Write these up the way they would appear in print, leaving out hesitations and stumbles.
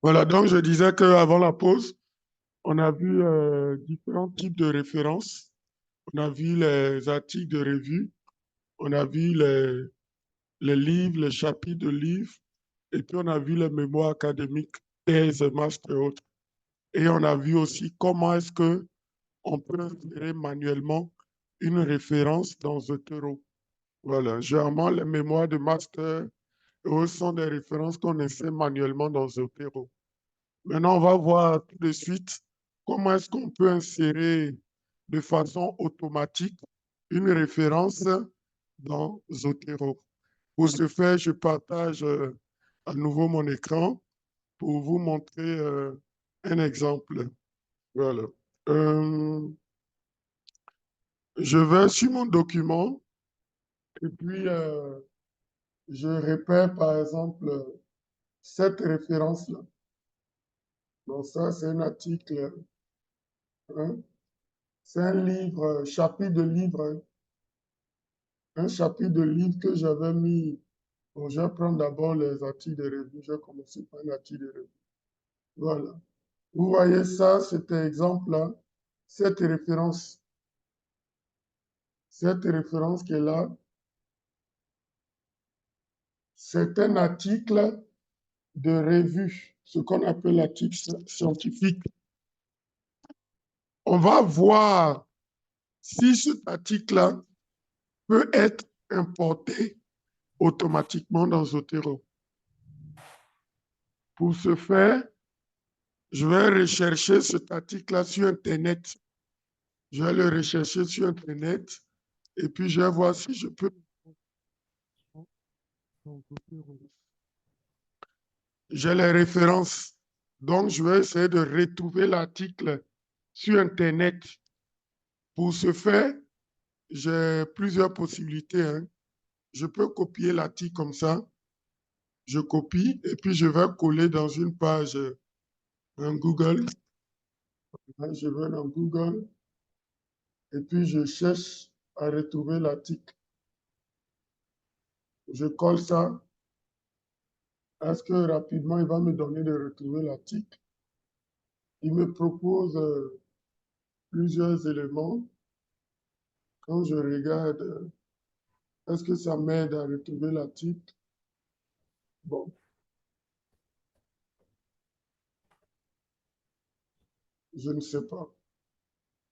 Voilà, donc je disais qu'avant la pause, on a vu différents types de références. On a vu les articles de revue, on a vu les livres, les chapitres de livres, et puis on a vu les mémoires académiques, thèses, master et autres. Et on a vu aussi comment est-ce que on peut insérer manuellement une référence dans Zotero. Voilà, généralement, les mémoires de master et autres sont des références qu'on insère manuellement dans Zotero. Maintenant, on va voir tout de suite comment est-ce qu'on peut insérer de façon automatique une référence dans Zotero. Pour ce faire, je partage à nouveau mon écran pour vous montrer un exemple. Voilà. Euh, je vais sur mon document et puis je répète par exemple cette référence-là. Donc ça, c'est un article, hein. C'est un livre, chapitre de livre, hein. Un chapitre de livre que j'avais mis. Bon, je vais prendre d'abord les articles de revue. Je vais commencer par un article de revue. Voilà. Vous voyez ça, cet exemple-là, cette référence qui est là, c'est un article de revue, ce qu'on appelle l'article scientifique. On va voir si cet article-là peut être importé automatiquement dans Zotero. Pour ce faire, je vais rechercher cet article-là sur Internet. Je vais le rechercher sur Internet et puis je vais voir si je peux. J'ai les références. Donc, je vais essayer de retrouver l'article sur Internet. Pour ce faire, j'ai plusieurs possibilités, hein. Je peux copier l'article comme ça. Je copie et puis je vais coller dans une page en Google. Je vais dans Google et puis je cherche à retrouver l'article. Je colle ça. Est-ce que rapidement il va me donner de retrouver l'article? Il me propose plusieurs éléments. Quand je regarde, est-ce que ça m'aide à retrouver l'article? Bon, je ne sais pas.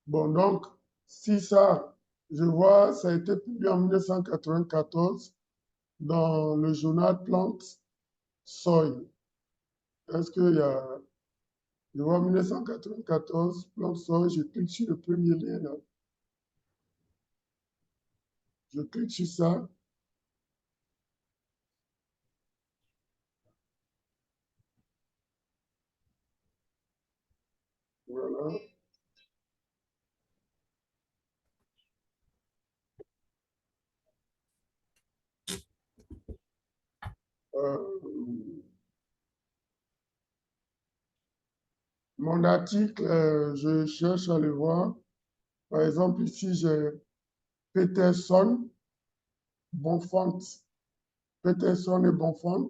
Bon, donc, si ça, je vois, ça a été publié en 1994 dans le journal Plants Soil. Est-ce qu'il y a, je vois 1994, Plants Soil, je clique sur le premier lien là. Je clique sur ça. Voilà. Mon article, je cherche à le voir. Par exemple, ici, j'ai Peterson, Bonfant. Peterson et Bonfant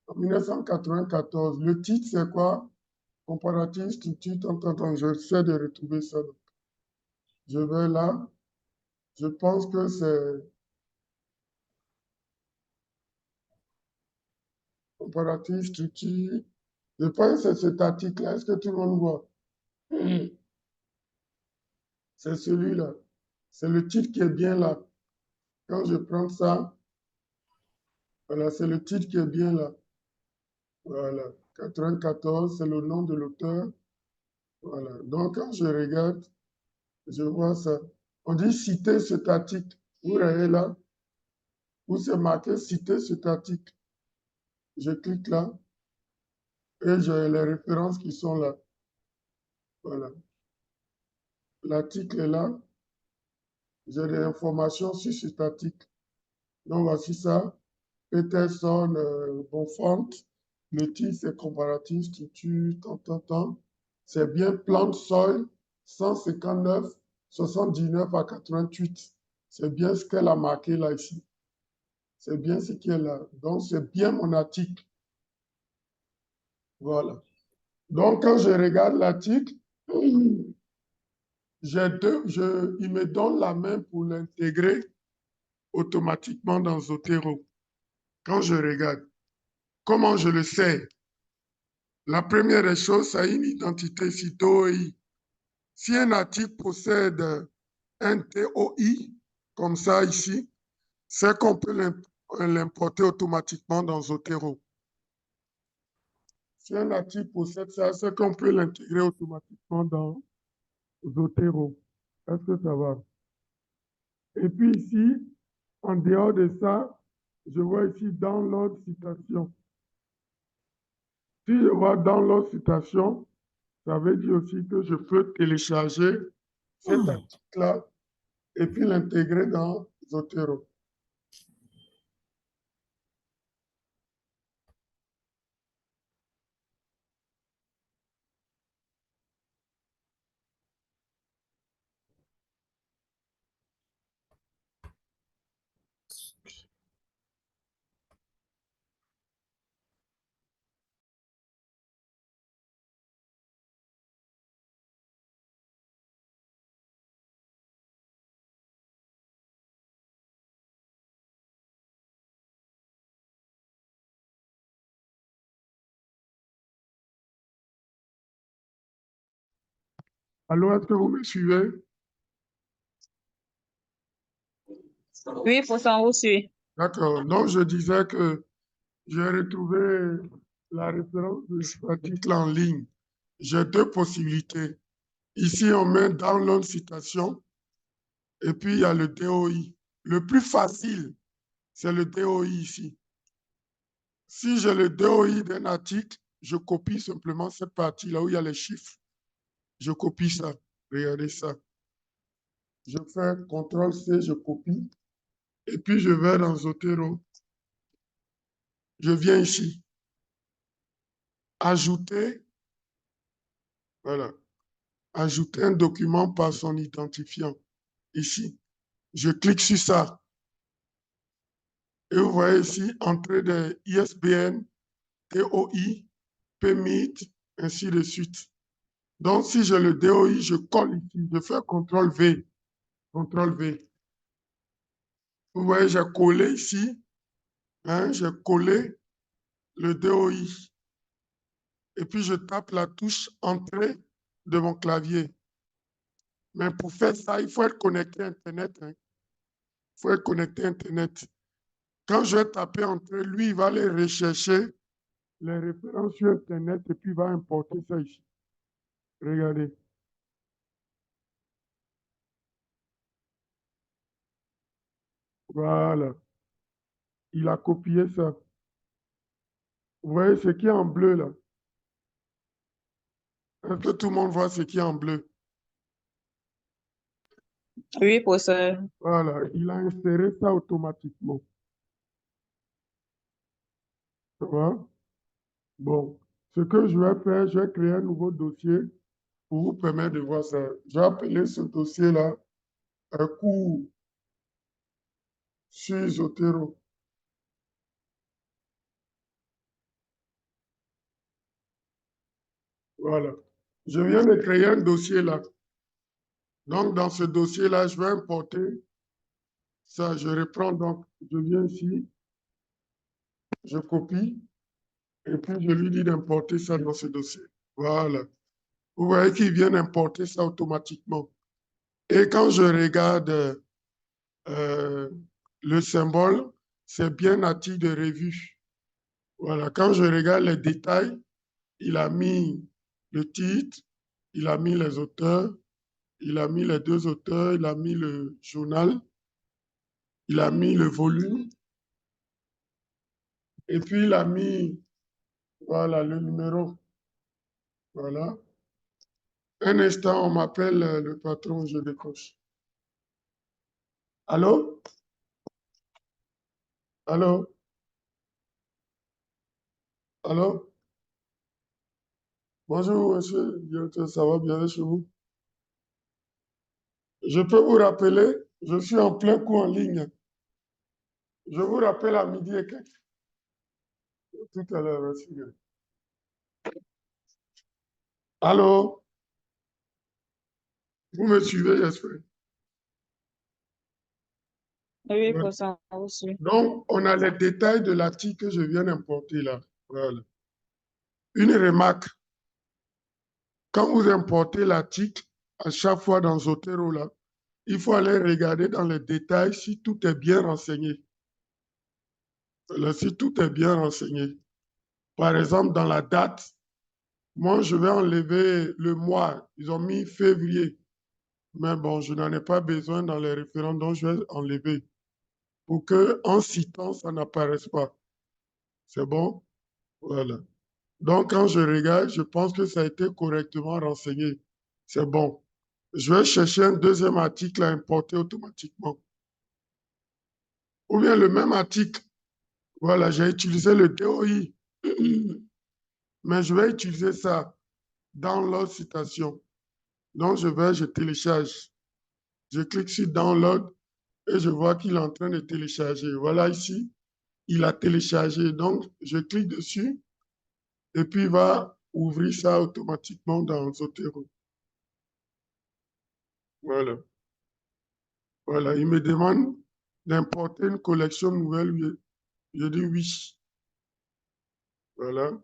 en 1994. Le titre, c'est quoi? Comparative structure, j'essaie de retrouver ça. Je vais là. Je pense que c'est comparative structure. Je pense que c'est cet article-là. Est-ce que tout le monde voit? C'est celui-là. C'est le titre qui est bien là. Quand je prends ça, voilà, c'est le titre qui est bien là. Voilà. 94, c'est le nom de l'auteur. Voilà. Donc, quand je regarde, je vois ça. On dit citer cet article. Vous voyez là, où c'est marqué citer cet article. Je clique là et j'ai les références qui sont là. Voilà. L'article est là. J'ai des informations sur cet article. Donc, voici ça. Peterson, Bonfant. Le titre, c'est comparatif, structure, tant. C'est bien plan de sol, 159, 79 à 88. C'est bien ce qu'elle a marqué là ici. C'est bien ce qui est là. Donc, c'est bien mon article. Voilà. Donc, quand je regarde l'article, il me donne la main pour l'intégrer automatiquement dans Zotero. Quand je regarde, comment je le sais? La première des choses, ça a une identité ici, DOI. Si un article possède un TOI, comme ça ici, c'est qu'on peut l'importer automatiquement dans Zotero. Si un article possède ça, c'est qu'on peut l'intégrer automatiquement dans Zotero. Est-ce que ça va? Et puis ici, en dehors de ça, je vois ici download citation. Si je vois download citation, ça veut dire aussi que je peux télécharger cet article-là et puis l'intégrer dans Zotero. Alors, est-ce que vous me suivez? Oui, professeur, on vous suit. D'accord. Donc, je disais que j'ai retrouvé la référence de cet article en ligne. J'ai deux possibilités. Ici, on met download citation et puis il y a le DOI. Le plus facile, c'est le DOI ici. Si j'ai le DOI d'un article, je copie simplement cette partie-là où il y a les chiffres. Je copie ça. Regardez ça. Je fais CTRL-C, je copie. Et puis, je vais dans Zotero. Je viens ici. Ajouter. Voilà. Ajouter un document par son identifiant. Ici. Je clique sur ça. Et vous voyez ici, entrée de ISBN, TOI, PMIT, ainsi de suite. Donc, si je le DOI, je colle ici. Je fais CTRL-V. CTRL-V. Vous voyez, j'ai collé ici. Hein, j'ai collé le DOI. Et puis, je tape la touche Entrée de mon clavier. Mais pour faire ça, il faut être connecté à Internet. Hein. Il faut être connecté à Internet. Quand je vais taper Entrée, lui, il va aller rechercher les références sur Internet et puis il va importer ça ici. Regardez. Voilà. Il a copié ça. Vous voyez ce qui est en bleu là? Est-ce que tout le monde voit ce qui est en bleu? Oui, professeur. Voilà. Il a inséré ça automatiquement. Ça va? Bon. Ce que je vais faire, je vais créer un nouveau dossier pour vous permettre de voir ça. Je vais appeler ce dossier-là un cours sur Zotero. Voilà. Je viens de créer un dossier là. Donc, dans ce dossier-là, je vais importer ça. Je reprends donc, je viens ici, je copie, et puis je lui dis d'importer ça dans ce dossier. Voilà. Vous voyez qu'il vient d'importer ça automatiquement. Et quand je regarde le symbole, c'est bien article de revue. Voilà. Quand je regarde les détails, il a mis le titre, il a mis les auteurs, il a mis les deux auteurs, il a mis le journal, il a mis le volume, et puis il a mis, voilà, le numéro. Voilà. Un instant, on m'appelle le patron, je décroche. Allô? Allô? Allô? Bonjour, monsieur le directeur, ça va bien chez vous? Je peux vous rappeler, je suis en plein cours en ligne. Je vous rappelle à midi et quelques. Tout à l'heure, merci bien. Allô? Vous me suivez, j'espère. Oui, Ouais. professeur, reçu. Donc, on a les détails de l'article que je viens d'importer là. Voilà. Une remarque. Quand vous importez l'article, à chaque fois dans Zotero, là, il faut aller regarder dans les détails si tout est bien renseigné. Là, si tout est bien renseigné. Par exemple, dans la date, moi, je vais enlever le mois. Ils ont mis février. Mais bon, je n'en ai pas besoin dans les référents, donc je vais enlever pour que, en citant, ça n'apparaisse pas. C'est bon? Voilà. Donc, quand je regarde, je pense que ça a été correctement renseigné. C'est bon. Je vais chercher un deuxième article à importer automatiquement. Ou bien le même article. Voilà, j'ai utilisé le DOI. Mais je vais utiliser ça dans l'autre citation. Donc, je télécharge. Je clique sur Download et je vois qu'il est en train de télécharger. Voilà ici, il a téléchargé. Donc, je clique dessus et puis il va ouvrir ça automatiquement dans Zotero. Voilà. Voilà, il me demande d'importer une collection nouvelle. Je dis oui. Voilà.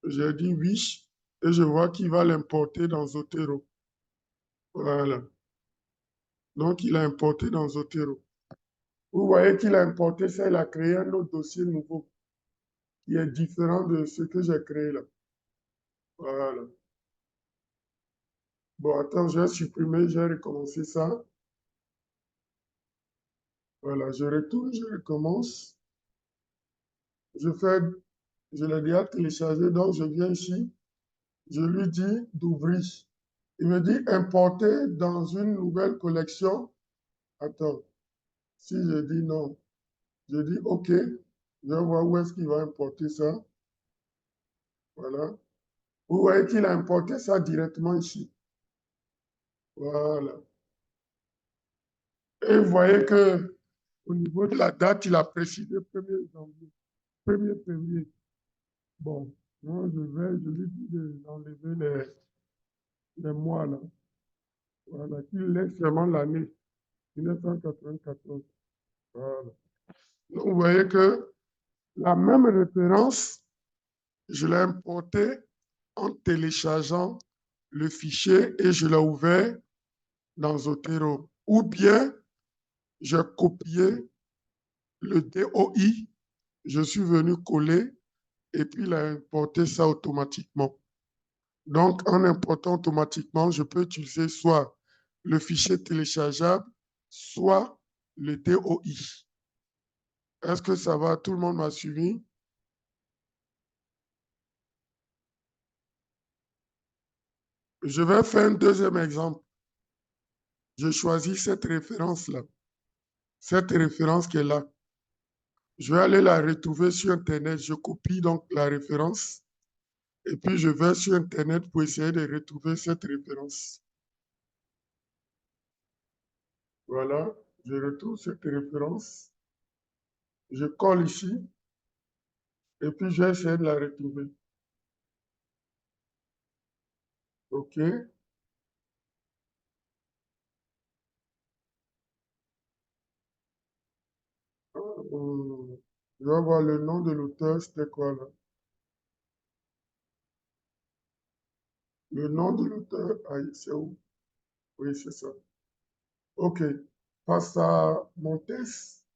J'ai dit oui et je vois qu'il va l'importer dans Zotero. Voilà. Donc, il a importé dans Zotero. Vous voyez qu'il a importé ça, il a créé un autre dossier nouveau qui est différent de ce que j'ai créé là. Voilà. Bon, attends, j'ai supprimé, j'ai recommencé ça. Voilà, je retourne, je recommence. Je fais, je l'ai déjà téléchargé, donc je viens ici. Je lui dis d'ouvrir. Il me dit importer dans une nouvelle collection. Attends, si je dis non, je dis OK. Je vais voir où est-ce qu'il va importer ça. Voilà. Vous voyez qu'il a importé ça directement ici. Voilà. Et vous voyez que au niveau de la date, il a précisé 1er janvier, 1er février. Bon, moi, je lui dis d'enlever les mois là. Voilà, qu'il laisse seulement l'année 1994. Voilà. Donc, vous voyez que la même référence, je l'ai importée en téléchargeant le fichier et je l'ai ouvert dans Zotero. Ou bien, j'ai copié le DOI, je suis venu coller et puis il a importé ça automatiquement. Donc, en important automatiquement, je peux utiliser soit le fichier téléchargeable, soit le DOI. Est-ce que ça va? Tout le monde m'a suivi? Je vais faire un deuxième exemple. Je choisis cette référence-là, cette référence qui est là. Je vais aller la retrouver sur Internet. Je copie donc la référence et puis je vais sur Internet pour essayer de retrouver cette référence. Voilà, je retrouve cette référence. Je colle ici et puis je vais essayer de la retrouver. OK. Je vais voir le nom de l'auteur, c'était quoi là? Le nom de l'auteur, c'est où? Oui, c'est ça. OK. Passe à mon test.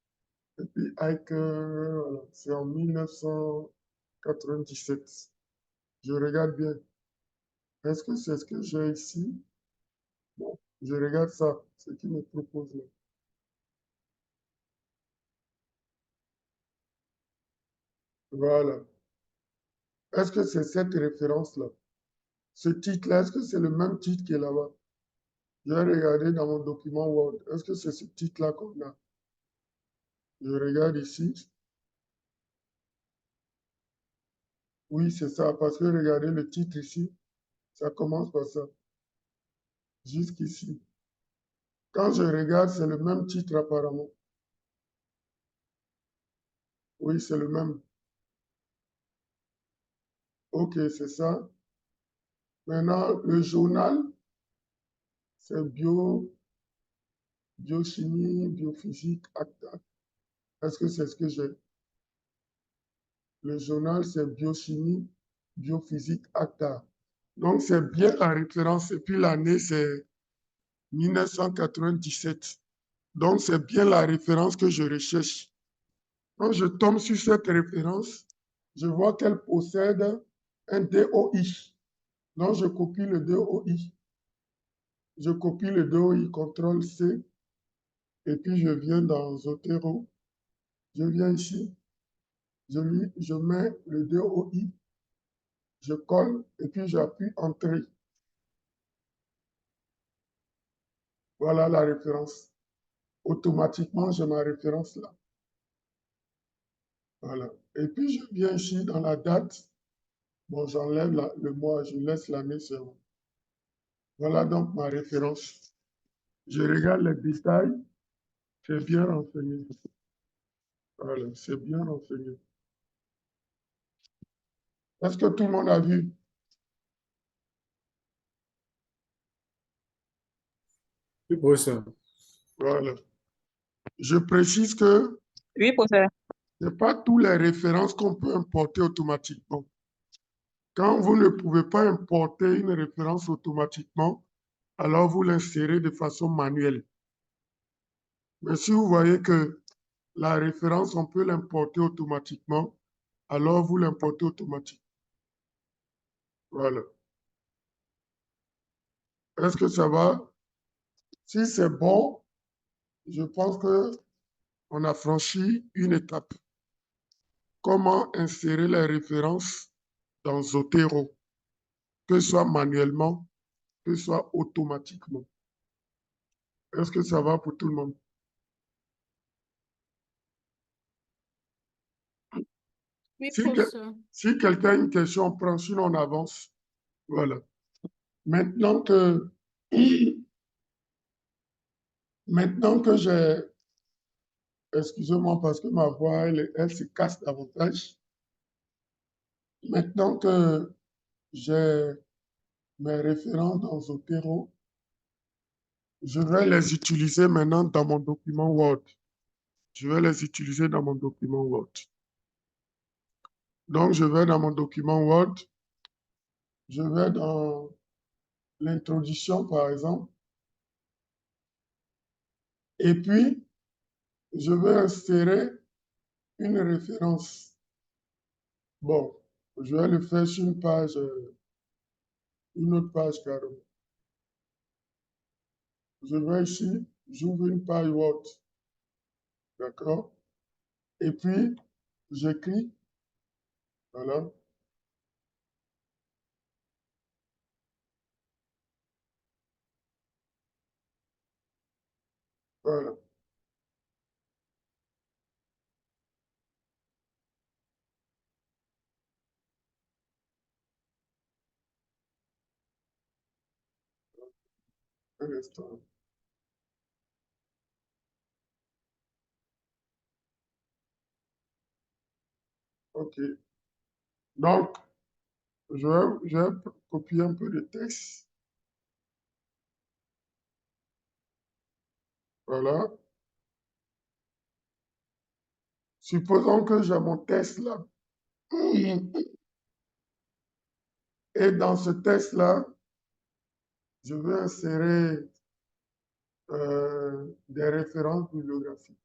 Et puis, voilà, c'est en 1997. Je regarde bien. Est-ce que c'est ce que j'ai ici? Bon, je regarde ça, ce qu'il me propose là. Voilà. Est-ce que c'est cette référence-là? Ce titre-là, est-ce que c'est le même titre qui est là-bas? Je vais regarder dans mon document Word. Est-ce que c'est ce titre-là qu'on a? Je regarde ici. Oui, c'est ça, parce que regardez le titre ici, ça commence par ça, jusqu'ici. Quand je regarde, c'est le même titre apparemment. Oui, c'est le même. OK, c'est ça. Maintenant, le journal, c'est biochimie, biophysique, acta. Est-ce que c'est ce que j'ai? Le journal, c'est biochimie, biophysique, acta. Donc, c'est bien la référence. Et puis, l'année, c'est 1997. Donc, c'est bien la référence que je recherche. Quand je tombe sur cette référence, je vois qu'elle possède un DOI. Donc, je copie le DOI. Je copie le DOI, CTRL C, et puis je viens dans Zotero. Je viens ici, je mets le DOI, je colle, et puis j'appuie Entrée. Voilà la référence. Automatiquement, j'ai ma référence là. Voilà. Et puis, je viens ici dans la date. Bon, j'enlève le mois, je laisse l'année seulement. Voilà donc ma référence. Je regarde les détails. C'est bien renseigné. Voilà, c'est bien renseigné. Est-ce que tout le monde a vu? Oui, professeur. Voilà. Je précise que Oui, professeur. ce n'est pas toutes les références qu'on peut importer automatiquement. Quand vous ne pouvez pas importer une référence automatiquement, alors vous l'insérez de façon manuelle. Mais si vous voyez que la référence, on peut l'importer automatiquement, alors vous l'importez automatiquement. Voilà. Est-ce que ça va? Si c'est bon, je pense qu'on a franchi une étape. Comment insérer les références dans Zotero, que ce soit manuellement, que ce soit automatiquement. Est-ce que ça va pour tout le monde? Oui, Si, professeur. si quelqu'un a une question, on prend, sinon on avance. Voilà. Maintenant que, maintenant que j'ai, excusez-moi parce que ma voix, elle se casse davantage. Maintenant que j'ai mes références dans Zotero, je vais les utiliser maintenant dans mon document Word. Je vais les utiliser dans mon document Word. Donc, je vais dans mon document Word, je vais dans l'introduction, par exemple, et puis, je vais insérer une référence. Bon, je vais le faire sur une page, une autre page carrément. Je vais ici, j'ouvre une page Word, d'accord? Et puis, j'écris, voilà, voilà. Un instant. OK. Donc, je vais copier un peu de texte. Voilà. Supposons que j'ai mon texte là. Et dans ce texte-là, je vais insérer des références bibliographiques.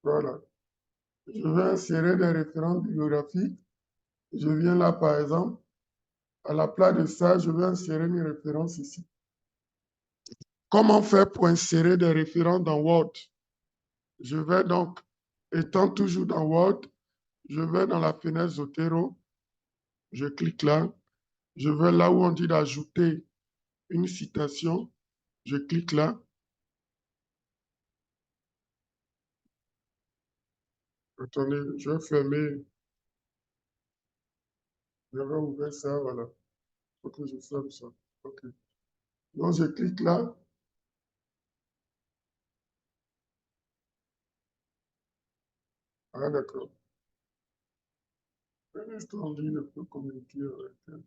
Voilà. Je vais insérer des références bibliographiques. Je viens là, par exemple. À la place de ça, je vais insérer une référence ici. Comment faire pour insérer des références dans Word? Je vais donc, étant toujours dans Word, je vais dans la fenêtre Zotero. Je clique là. Je vais là où on dit d'ajouter une citation. Je clique là. Attendez, je vais fermer. Je vais ouvrir ça, voilà. Il faut que je ferme ça. OK. Donc, je clique là. Ah, d'accord. Un instant, lui ne peut communiquer avec elle.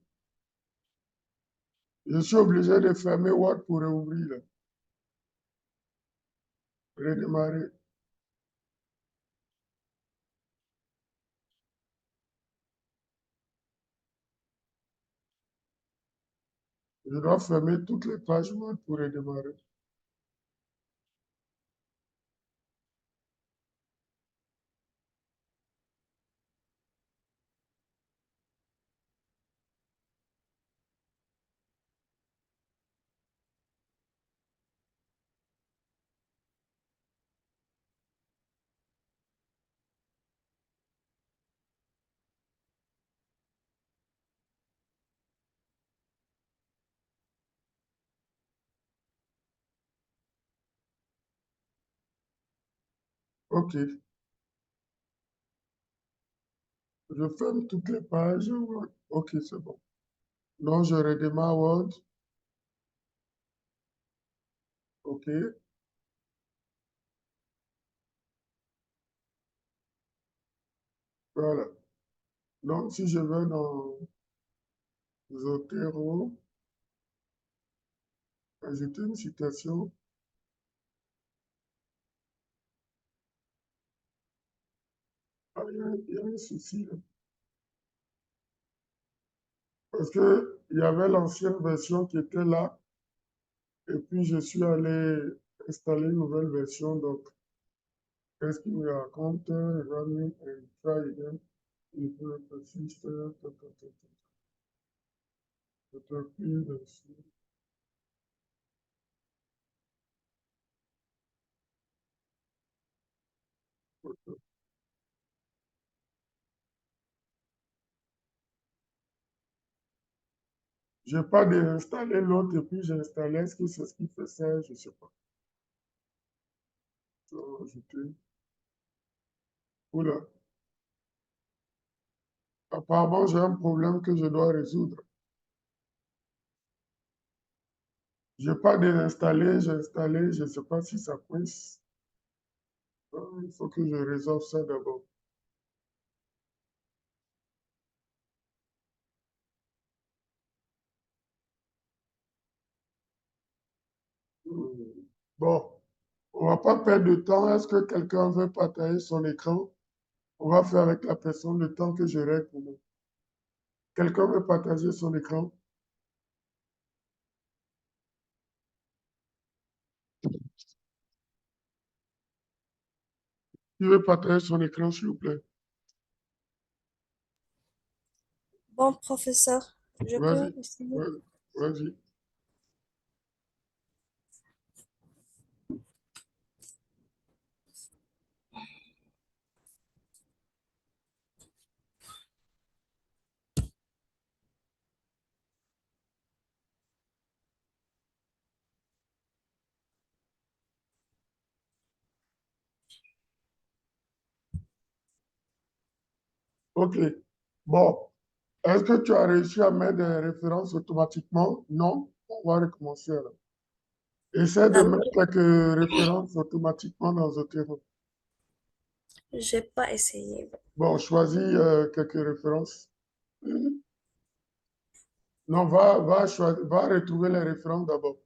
Je suis obligé de fermer Word pour réouvrir, là. Redémarrer. Je dois fermer toutes les pages Word pour redémarrer. OK. Je ferme toutes les pages Word. OK, c'est bon. Donc, je redémarre Word. OK. Voilà. Donc, si je vais dans Zotero, ajouter une citation, ah, il y a un souci là. Parce que il y avait l'ancienne version qui était là, et puis je suis allé installer une nouvelle version. Donc, qu'est-ce qu'il me raconte? Running and try again. Il peut persiste. Je n'ai pas déinstallé l'autre et puis j'ai installé. Est-ce que c'est ce qui fait ça? Je ne sais pas. Je vais rajouter. Oula. Apparemment, j'ai un problème que je dois résoudre. Je n'ai pas désinstallé, j'ai installé, je ne sais pas si ça coince. Il faut que je résolve ça d'abord. Bon, on ne va pas perdre de temps. Est-ce que quelqu'un veut partager son écran? On va faire avec la personne le temps que je règle pour moi. Quelqu'un veut partager son écran? Qui veut partager son écran, s'il vous plaît? Bon, professeur, je peux Vas-y, essayer. vas- vas-y. OK. Bon, est-ce que tu as réussi à mettre des références automatiquement? Non? On va recommencer alors. Essaie de Ah, mettre quelques références automatiquement dans Zotero. j'ai pas essayé. Bon, choisis quelques références. Non, va retrouver les références d'abord.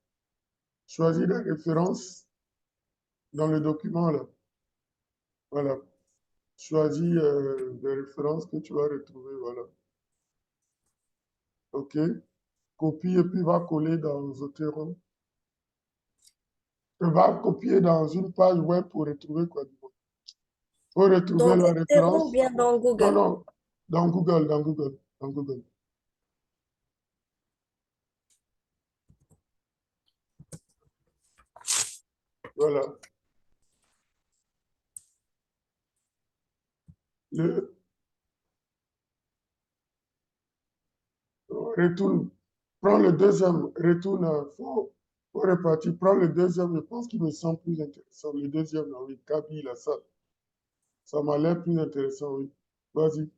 Choisis les références dans le document là. Voilà. Choisis les références que tu vas retrouver. Voilà. OK. Copie et puis va coller dans Zotero. Va copier dans une page web pour retrouver quoi. Pour retrouver Dans la Zotero ou référence. bien dans Non, Google? non, dans Google, dans Google, dans Google. Voilà. Le, retourne. Prends le deuxième, retourne. Faut repartir. Prends le deuxième, je pense qu'il me semble plus intéressant. Le deuxième, là, oui, Kaby, là, ça m'a l'air plus intéressant, oui. Vas-y.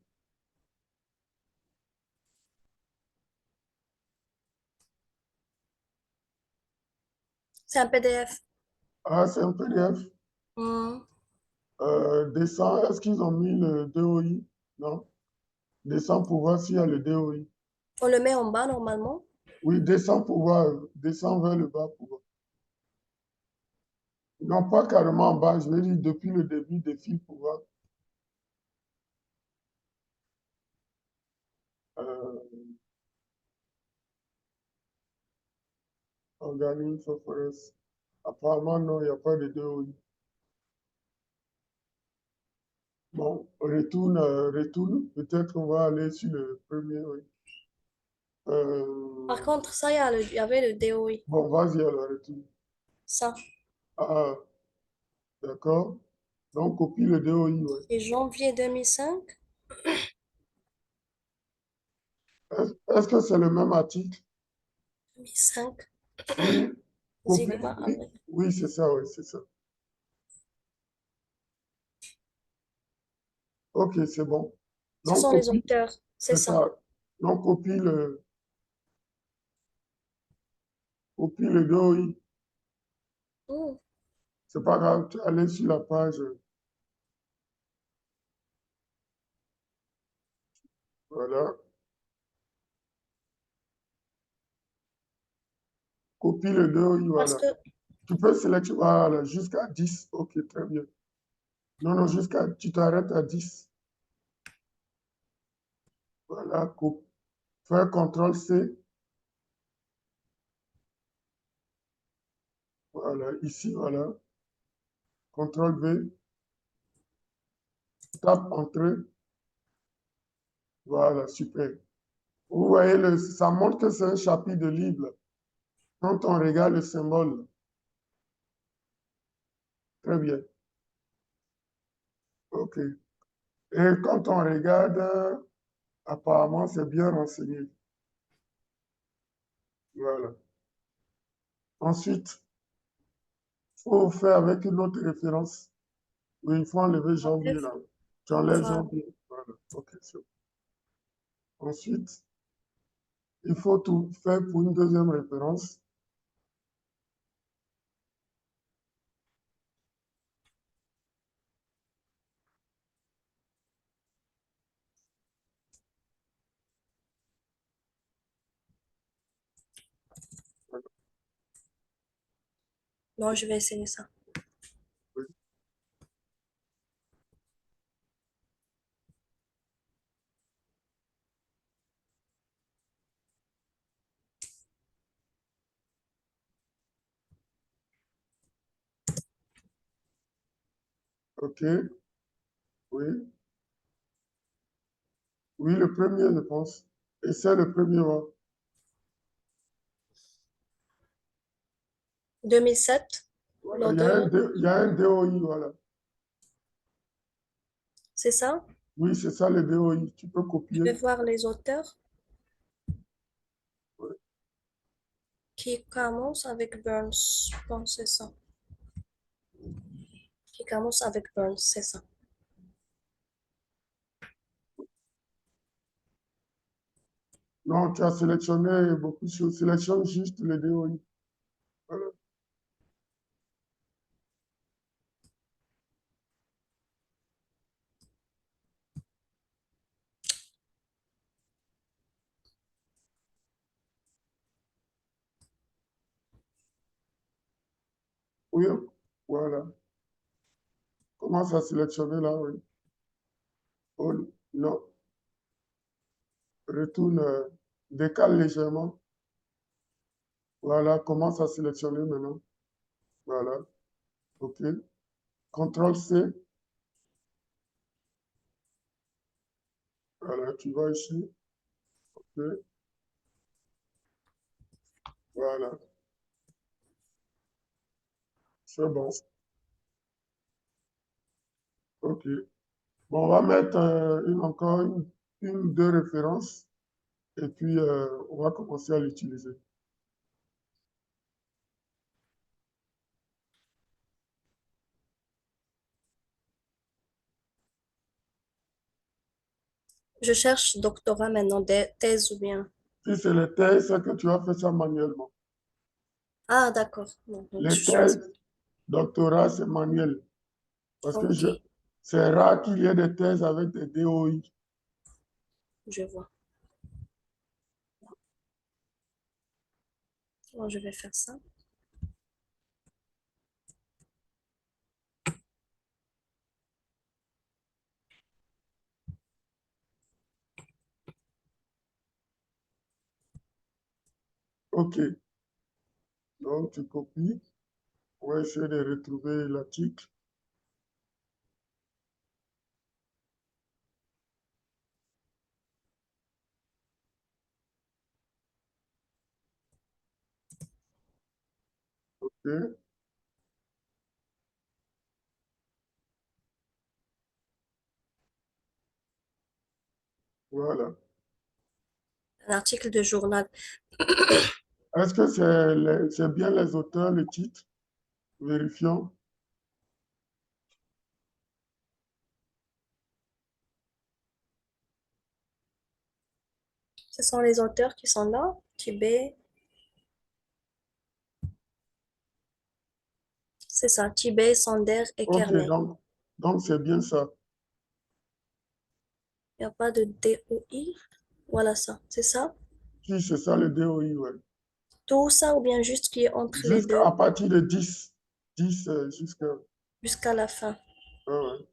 C'est un PDF. Ah, c'est un PDF. Hmm. Descends, est-ce qu'ils ont mis le DOI? Non. Descends pour voir s'il y a le DOI. On le met en bas normalement. Oui, descends pour voir, descends vers le bas pour voir. Non, pas carrément en bas, je veux dire depuis le début, défile pour voir. Euh, Organic Forest. Apparemment, non, il n'y a pas de DOI. Bon, retourne, retourne. Peut-être qu'on va aller sur le premier, oui. Par contre, ça, il y avait le DOI. Bon, vas-y alors, retourne. Ça. Ah, d'accord. Donc, copie le DOI, oui. Et janvier 2005. Est-ce que c'est le même article? 2005. Oui, copie, Zigma oui, Avril. oui, c'est ça, oui, c'est ça. Ok, c'est bon. Ce Donc, sont les copie, auteurs. C'est c'est ça. ça. Donc, copie le DOI. Oh, C'est pas grave, tu allez sur la page. Voilà. Copie le DOI, parce voilà. que Tu peux sélectionner, voilà, jusqu'à 10. Ok, très bien. Non, non, tu t'arrêtes à 10. Voilà, faire CTRL-C. Voilà, ici, voilà. CTRL-V. Tape Entrée. Voilà, super. Vous voyez, ça montre que c'est un chapitre de livre. Quand on regarde le symbole. Très bien. OK. Et quand on regarde, apparemment, c'est bien renseigné. Voilà. Ensuite, il faut faire avec une autre référence. Oui, il faut enlever janvier là. Tu enlèves voilà. janvier. Voilà. OK, c'est bon. Ensuite, il faut tout faire pour une deuxième référence. Non, je vais essayer ça. Oui. OK. Oui. Oui, le premier, je pense. Et c'est le premier. Ouais. 2007. Voilà, L'ordre, il y a un DOI, voilà. c'est ça. Oui, c'est ça le DOI. Tu peux Je copier. vais voir les auteurs Ouais. qui commencent avec Burns. Bon, c'est ça. Qui commence avec Burns, c'est ça. Non, tu as sélectionné beaucoup de choses. Sélectionne juste le DOI. Voilà. Oui, voilà. Commence à sélectionner là, oui. Oh, non, retourne, décale légèrement. Voilà, commence à sélectionner maintenant. Voilà, OK. CTRL-C. Voilà, tu vas ici. OK. Voilà, c'est bon. OK. Bon, on va mettre encore une, deux références et puis on va commencer à l'utiliser. Je cherche doctorat maintenant, des thèses ou bien. Si c'est les thèses, c'est que tu as fait ça manuellement. Ah, d'accord. Bon, donc Les je choisis. thèses, doctorat, c'est manuel. Parce que Ok. C'est rare qu'il y ait des thèses avec des DOI. Je vois. Alors, je vais faire ça. OK. Donc, tu copies. On va essayer de retrouver l'article. OK. Voilà. Un article de journal. Est-ce que c'est bien les auteurs, le titre? Vérifions. Ce sont les auteurs qui sont là. Tibet. C'est ça. Tibet, Sander et OK, Kearney. donc c'est bien ça. Il n'y a pas de DOI. Voilà ça. C'est ça. Si, c'est ça le DOI, ouais. Tout ça ou bien juste qui est entre les deux Jusqu'à partir de 10. 10 jusqu'à... jusqu'à la fin. ouais.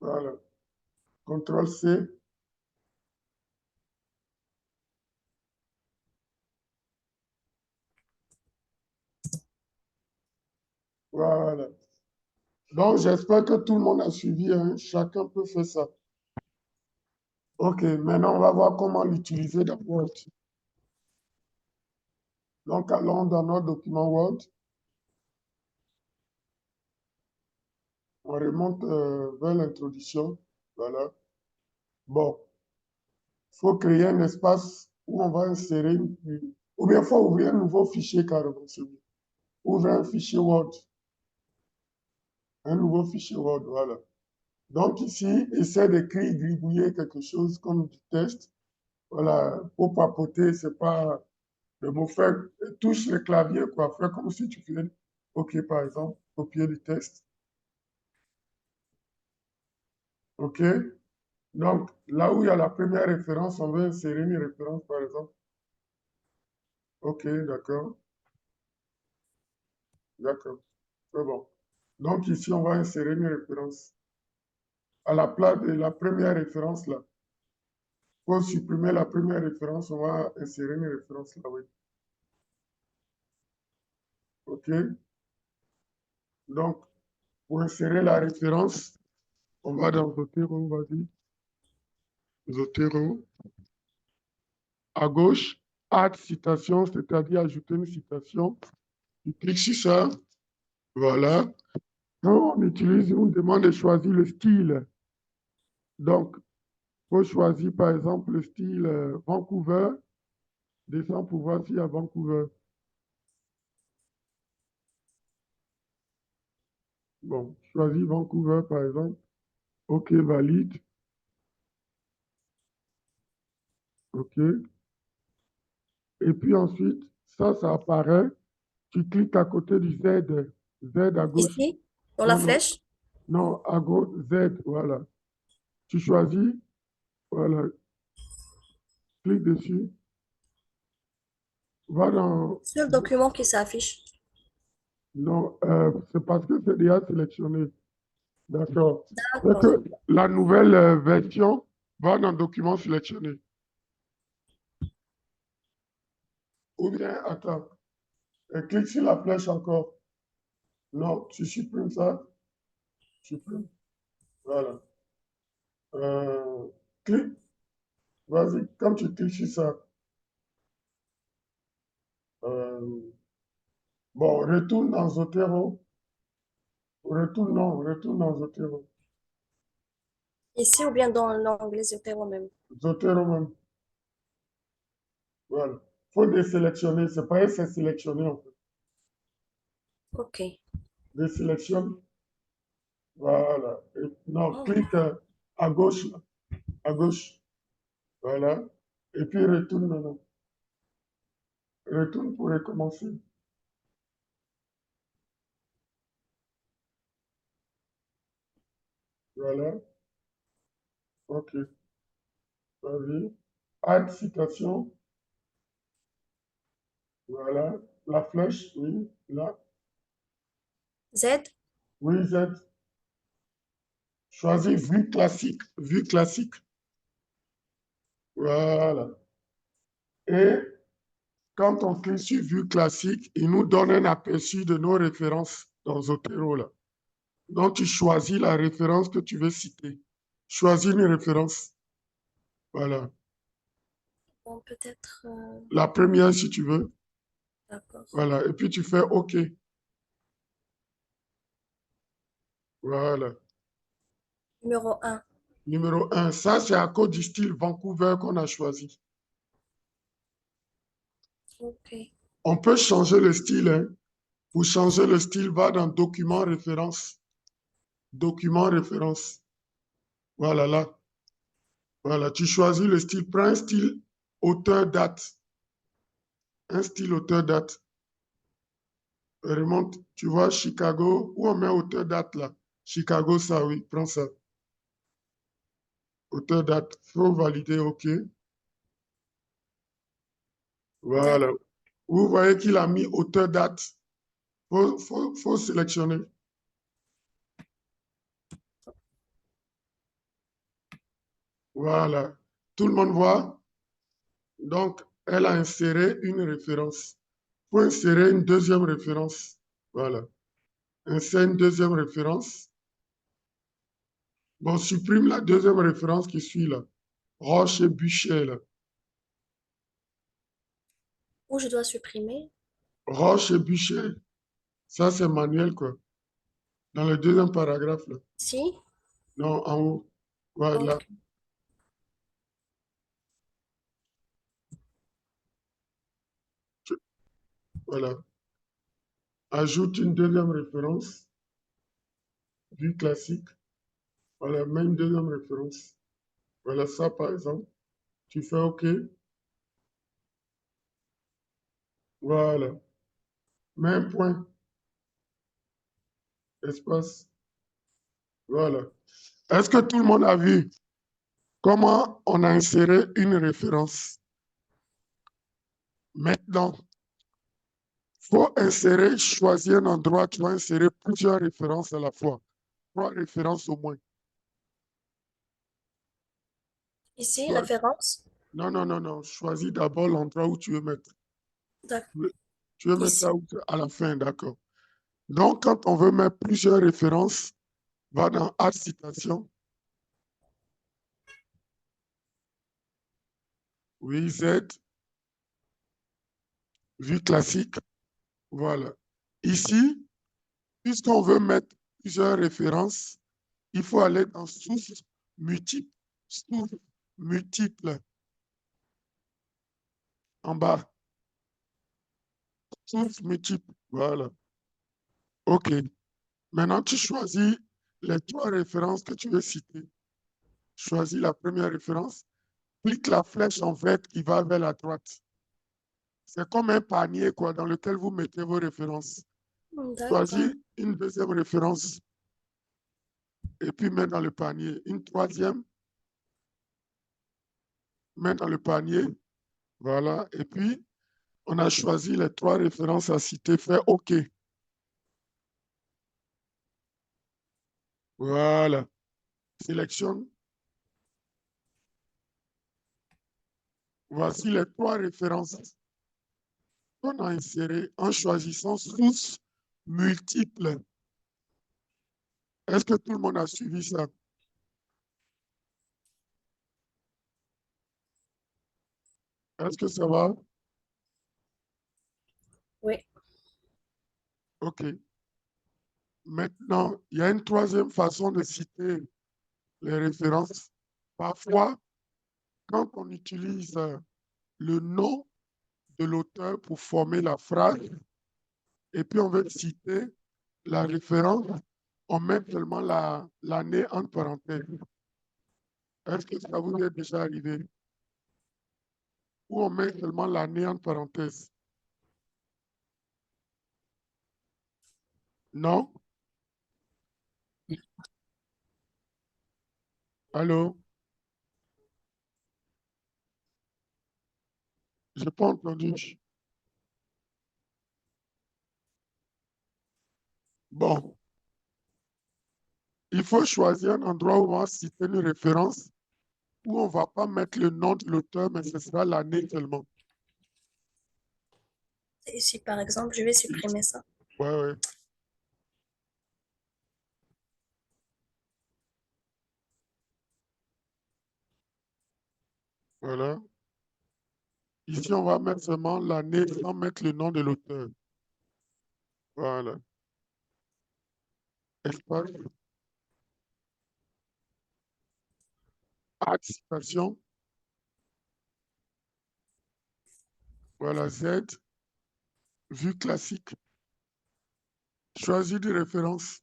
Voilà. CTRL C. Voilà. Donc, j'espère que tout le monde a suivi, hein. Chacun peut faire ça. OK, maintenant, on va voir comment l'utiliser dans Word. Donc, allons dans notre document Word. On remonte vers l'introduction. Voilà. Bon, il faut créer un espace où on va insérer ou bien il faut ouvrir un nouveau fichier carrément. Ouvrir un fichier Word. Un nouveau fichier Word, voilà. Donc ici, essaie d'écrire, gribouiller quelque chose comme du texte. Voilà, pour papoter, c'est pas le mot faire, touche le clavier, quoi. Faire comme si tu faisais OK, par exemple, copier du texte. OK? Donc, là où il y a la première référence, on veut insérer une référence, par exemple. OK, d'accord. D'accord. C'est bon. Donc, ici, on va insérer une référence. À la place de la première référence, là. Pour supprimer la première référence, on va insérer une référence là, oui. OK? Donc, pour insérer la référence, on va dans Zotero, vas-y. Zotero. À gauche, add citation, c'est-à-dire ajouter une citation. Tu cliques sur ça. Voilà. Quand on utilise, on demande de choisir le style. Donc, il faut choisir par exemple le style Vancouver. Descends pour voir s'il y a Vancouver. Bon, choisis Vancouver par exemple. OK, valide. OK. Et puis ensuite, ça apparaît. Tu cliques à côté du Z. Z à gauche. Ici, dans la Non, non, flèche. non, à gauche, Z, voilà. Tu choisis, voilà. Clique dessus. Va dans... C'est le document qui s'affiche. Non, c'est parce que c'est déjà sélectionné. D'accord. C'est D'accord. que la nouvelle version va dans document sélectionné. Ou bien, attends, clique sur la flèche encore. Non, tu supprimes ça. Supprime. Voilà. Clique. Vas-y, quand tu cliques sur ça. Bon, retourne dans Zotero. Retourne dans Zotero. Ici ou bien dans l'onglet Zotero même. Zotero même. Voilà. Il faut désélectionner. C'est pas c'est sélectionné en fait. OK. Désélectionne. Voilà. Et, non, Oh, clique à gauche. Là. À gauche. Voilà. Et puis retourne maintenant. Retourne pour recommencer. Voilà. OK. Vas-y. Add citation. Voilà. La flèche, oui. Là. Z. Oui, Z. Choisis vue classique. Vue classique. Voilà. Et quand on clique sur vue classique, il nous donne un aperçu de nos références dans Zotero, là. Donc, tu choisis la référence que tu veux citer. Choisis une référence. Voilà. Bon, peut-être. La première, si tu veux. D'accord. Voilà. Et puis, tu fais OK. Voilà. Numéro 1. Numéro 1. Ça, c'est à cause du style Vancouver qu'on a choisi. OK. On peut changer le style, hein. Pour changer le style, va dans Document référence. Document référence. Voilà, là. Voilà, tu choisis le style. Prends un style auteur-date. Un style auteur-date. Remonte, tu vois, Chicago, où on met auteur-date là. Chicago, ça, oui, prends ça. Auteur-date, il faut valider, OK. Voilà. Vous voyez qu'il a mis auteur-date. Faut sélectionner. Voilà. Tout le monde voit? Donc, elle a inséré une référence. Il faut insérer une deuxième référence. Voilà. Insère une deuxième référence. Bon, supprime la deuxième référence qui suit là. Roche et Bûcher, là. Où je dois supprimer? Roche et Bûcher. Ça, c'est manuel, quoi. Dans le deuxième paragraphe, là. Si? Non, en haut. Voilà. OK. Voilà. Ajoute une deuxième référence. Vue classique. Voilà, mets une deuxième référence. Voilà ça, par exemple. Tu fais OK. Voilà. Mets un point. Espace. Voilà. Est-ce que tout le monde a vu comment on a inséré une référence? Maintenant, il faut insérer, choisir un endroit, tu vas insérer plusieurs références à la fois. 3 références au moins. Ici, Choisis- référence. Non, non, non, non. Choisis d'abord l'endroit où tu veux mettre. D'accord. Tu veux mettre Ici. ça à la fin, d'accord. Donc, quand on veut mettre plusieurs références, va dans Add citation. Oui, Z, vue classique. Voilà. Ici, puisqu'on veut mettre plusieurs références, il faut aller dans sources multiples. Sources multiples. En bas. Sources multiples. Voilà. OK. Maintenant, tu choisis les 3 références que tu veux citer. Choisis la première référence. Clique la flèche en vert qui va vers la droite. C'est comme un panier quoi, dans lequel vous mettez vos références. D'accord. Choisis une deuxième référence et puis mets dans le panier. Une troisième, mets dans le panier. Voilà. Et puis, on a choisi les 3 références à citer. Fais OK. Voilà. Sélectionne. Voici les 3 références qu'on a insérées en choisissant sources multiples. Est-ce que tout le monde a suivi ça? Est-ce que ça va? Oui. OK. Maintenant, il y a une troisième façon de citer les références. Parfois, quand on utilise le nom de l'auteur pour former la phrase, et puis on veut citer la référence, on met seulement l'année entre parenthèses. Est-ce que ça vous est déjà arrivé? Ou on met seulement l'année entre parenthèses. Non? Allô? Je n'ai pas entendu. Bon, il faut choisir un endroit où on va citer une référence, où on ne va pas mettre le nom de l'auteur, mais ce sera l'année seulement. Ici, par exemple, je vais supprimer ça. Ouais, ouais. Voilà. Ici, on va mettre seulement l'année sans mettre le nom de l'auteur. Voilà. Espace. Axe, citation. Voilà, Z. Vue classique. Choisis des références.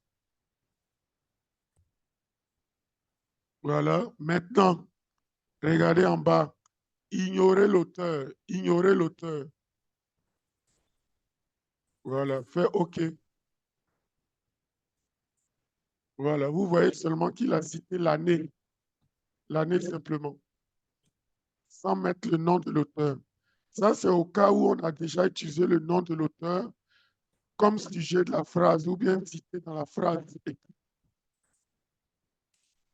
Voilà. Maintenant, regardez en bas. Ignorer l'auteur. Ignorer l'auteur. Voilà. Fais OK. Voilà. Vous voyez seulement qu'il a cité l'année. L'année simplement. Sans mettre le nom de l'auteur. Ça, c'est au cas où on a déjà utilisé le nom de l'auteur comme sujet de la phrase ou bien cité dans la phrase.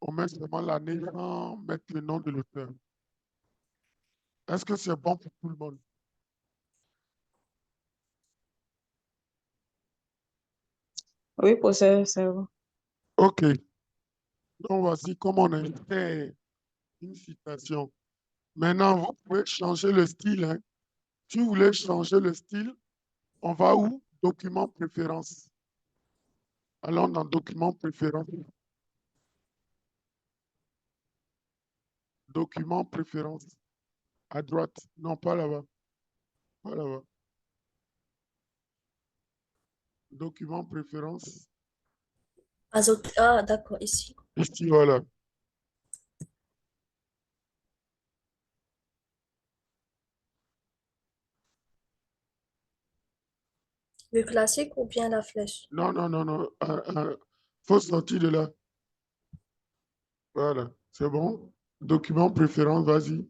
On met seulement l'année sans mettre le nom de l'auteur. Est-ce que c'est bon pour tout le monde? Oui, c'est bon. OK. Donc, voici comment on insère une citation. Maintenant, vous pouvez changer le style. Hein. Si vous voulez changer le style, on va où? Document préférence. Allons dans document préférence. Document préférence. À droite. Non, pas là-bas. Pas là-bas. Document préférence. Ah, d'accord, ici. Ici, voilà. Le classique ou bien la flèche? Non, non, non, non. Faut sortir de là. Voilà. C'est bon. Document préférence, vas-y.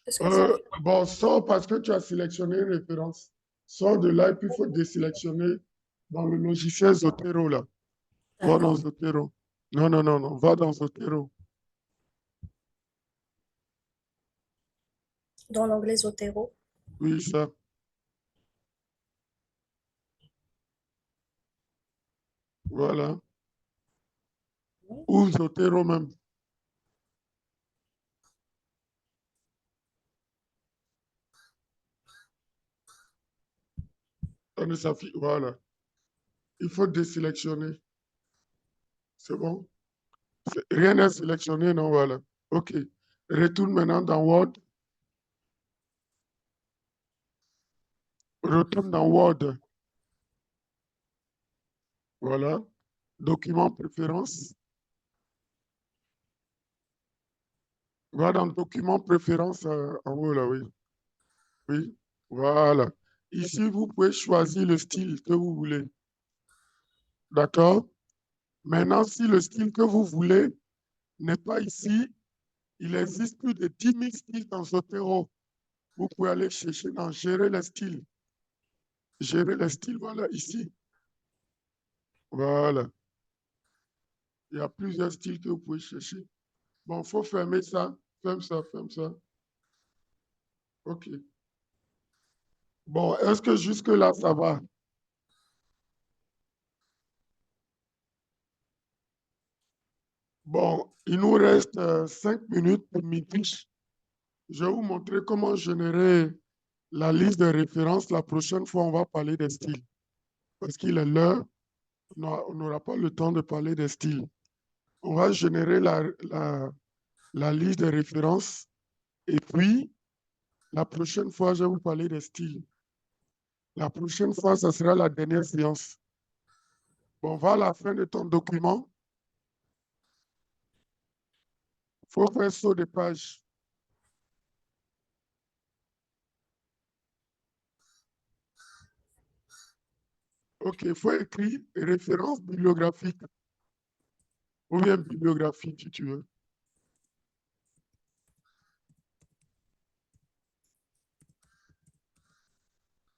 Est-ce que ça fait? Bon, sors parce que tu as sélectionné une référence. Sors de là et puis il faut désélectionner dans le logiciel Zotero, là. Va dans D'accord. Zotero. Non, non, non, non. Va dans Zotero. Dans l'onglet Zotero. Oui, ça. Voilà. Ouvre Zotero même. Voilà. Il faut désélectionner. C'est bon? Rien n'est sélectionné, non, voilà. OK. Retourne maintenant dans Word. Retourne dans Word. Voilà. Document préférence. Va dans document préférence en haut, là, oui. Oui. Voilà. Ici, vous pouvez choisir le style que vous voulez. D'accord? Maintenant, si le style que vous voulez n'est pas ici, il existe plus de 10 000 styles dans Zotero. Vous pouvez aller chercher dans Gérer les styles. Gérer les styles, voilà, ici. Voilà. Il y a plusieurs styles que vous pouvez chercher. Bon, il faut fermer ça. Ferme ça, ferme ça. OK. Bon, est-ce que jusque-là, ça va? Bon, il nous reste 5 minutes pour midi. Je vais vous montrer comment générer la liste de références. La prochaine fois, on va parler des styles. Parce qu'il est l'heure, on n'aura pas le temps de parler des styles. On va générer la liste de références. Et puis, la prochaine fois, je vais vous parler des styles. La prochaine fois, ça sera la dernière séance. Bon, va à la fin de ton document. Il faut faire saut de page. OK, il faut écrire référence bibliographique ou bien bibliographie si tu veux.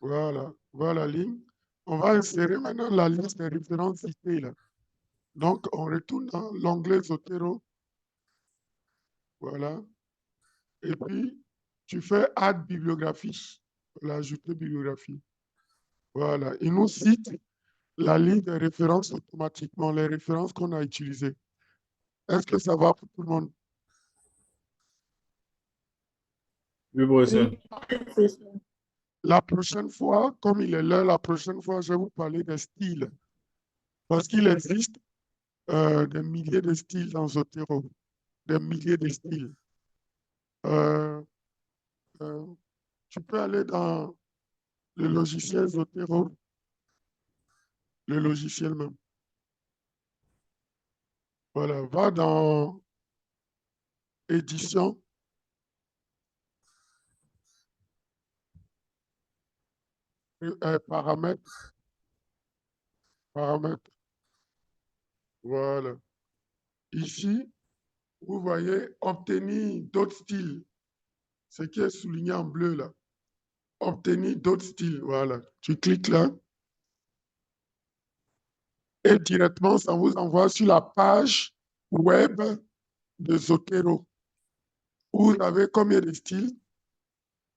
Voilà, voilà la ligne. On va insérer maintenant la liste des références citées là. Donc, on retourne dans l'onglet Zotero. Voilà. Et puis, tu fais Add bibliographie. Voilà, ajouter bibliographie. Voilà. Il nous cite la liste des références automatiquement, les références qu'on a utilisées. Est-ce que ça va pour tout le monde? Oui, professeur. Oui, professeur. La prochaine fois, comme il est l'heure, la prochaine fois, je vais vous parler des styles. Parce qu'il existe des milliers de styles dans Zotero. Des milliers de styles. Euh, euh, tu peux aller dans le logiciel Zotero, le logiciel même. Voilà, va dans édition. Paramètres. Paramètres. Voilà. Ici, vous voyez obtenir d'autres styles. Ce qui est souligné en bleu là. Obtenir d'autres styles. Voilà. Tu cliques là. Et directement, ça vous envoie sur la page web de Zotero. Vous avez combien de styles?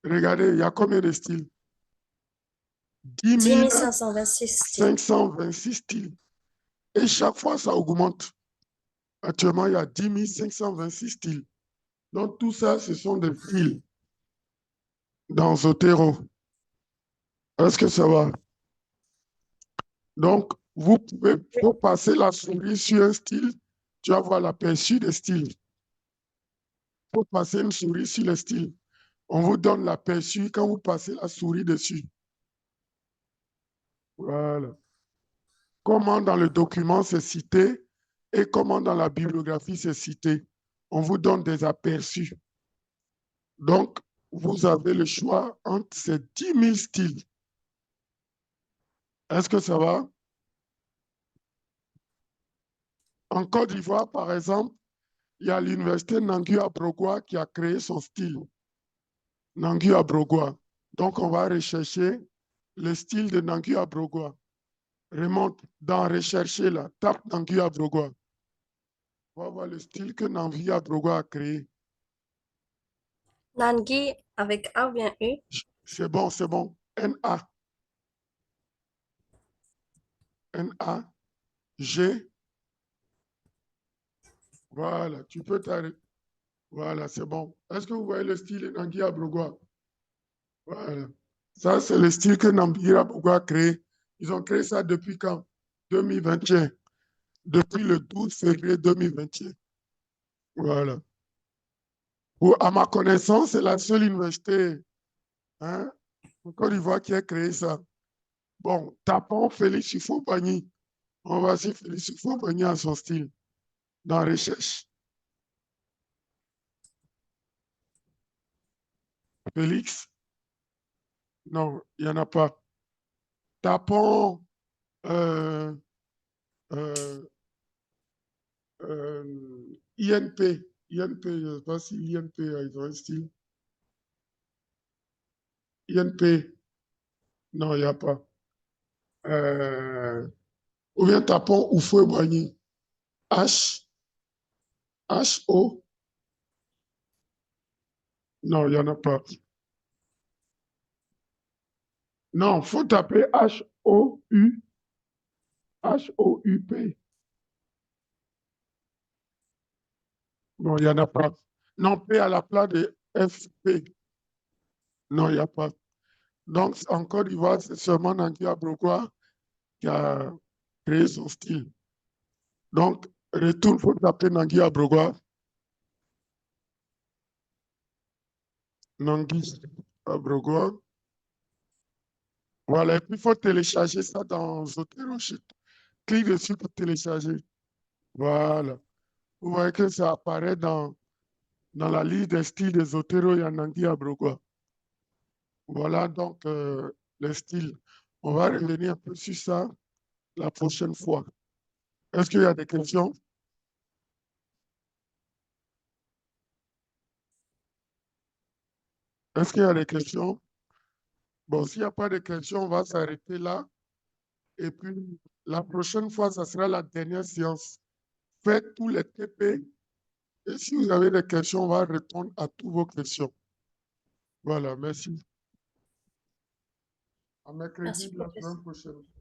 Regardez, il y a combien de styles? 10 10 526 styles. 526 styles. Et chaque fois, ça augmente. Actuellement, il y a 10 526 styles. Donc, tout ça, ce sont des styles dans Zotero. Est-ce que ça va? Donc, vous pouvez passer la souris sur un style, tu vas voir l'aperçu des styles. Pour passer une souris sur les styles, on vous donne l'aperçu quand vous passez la souris dessus. Voilà. Comment dans le document c'est cité et comment dans la bibliographie c'est cité. On vous donne des aperçus. Donc, vous avez le choix entre ces 10 000 styles. Est-ce que ça va? En Côte d'Ivoire, par exemple, il y a l'université Nangui-Abrogwa qui a créé son style. Nangui-Abrogwa. Donc, on va rechercher le style de Nangui-Abrogwa. Remonte dans rechercher là, tape Nangui-Abrogwa. On va voir le style que Nangui-Abrogwa a créé. Nangui avec A ou bien U. C'est bon, c'est bon. N-A. N-A-G. Voilà, tu peux t'arrêter. Voilà, c'est bon. Est-ce que vous voyez le style de Nangui-Abrogwa? Voilà. Ça, c'est le style que Nangui-Abrogwa a créé. Ils ont créé ça depuis quand? 2021. Depuis le 12 février 2021. Voilà. À ma connaissance, c'est la seule université en Côte d'Ivoire qui a créé ça. Bon, tapons Félix Houphouët-Boigny. On va si Félix Houphouët-Boigny a son style dans recherche. Félix? Non, il n'y en a pas. Tapons INP. INP, je ne sais pas si INP ils ont un style. INP, non, il n'y a pas. Ou bien tapons Houphouët-Boigny. H-O. Non, il n'y en a pas. Non, il faut taper H-O-U. H-O-U-P. Non, il n'y en a pas. Non, P à la place de F-P. Non, il n'y a pas. Donc, en Côte d'Ivoire, c'est seulement Nangui Abrogwa qui a créé son style. Donc, retourne, il faut taper Nangui Abrogwa. Nangui Abrogwa. Voilà, et puis il faut télécharger ça dans Zotero. Clique dessus pour télécharger. Voilà. Vous voyez que ça apparaît dans la liste des styles de Zotero, il y a Nangui Abrogwa. Voilà donc les styles. On va revenir un peu sur ça. la prochaine fois. Est-ce qu'il y a des questions? Est-ce qu'il y a des questions? Bon, s'il n'y a pas de questions, on va s'arrêter là. Et puis, la prochaine fois, ça sera la dernière séance. Faites tous les TP. Et si vous avez des questions, on va répondre à toutes vos questions. Voilà, merci. À mercredi Merci, de la professeur. semaine prochaine.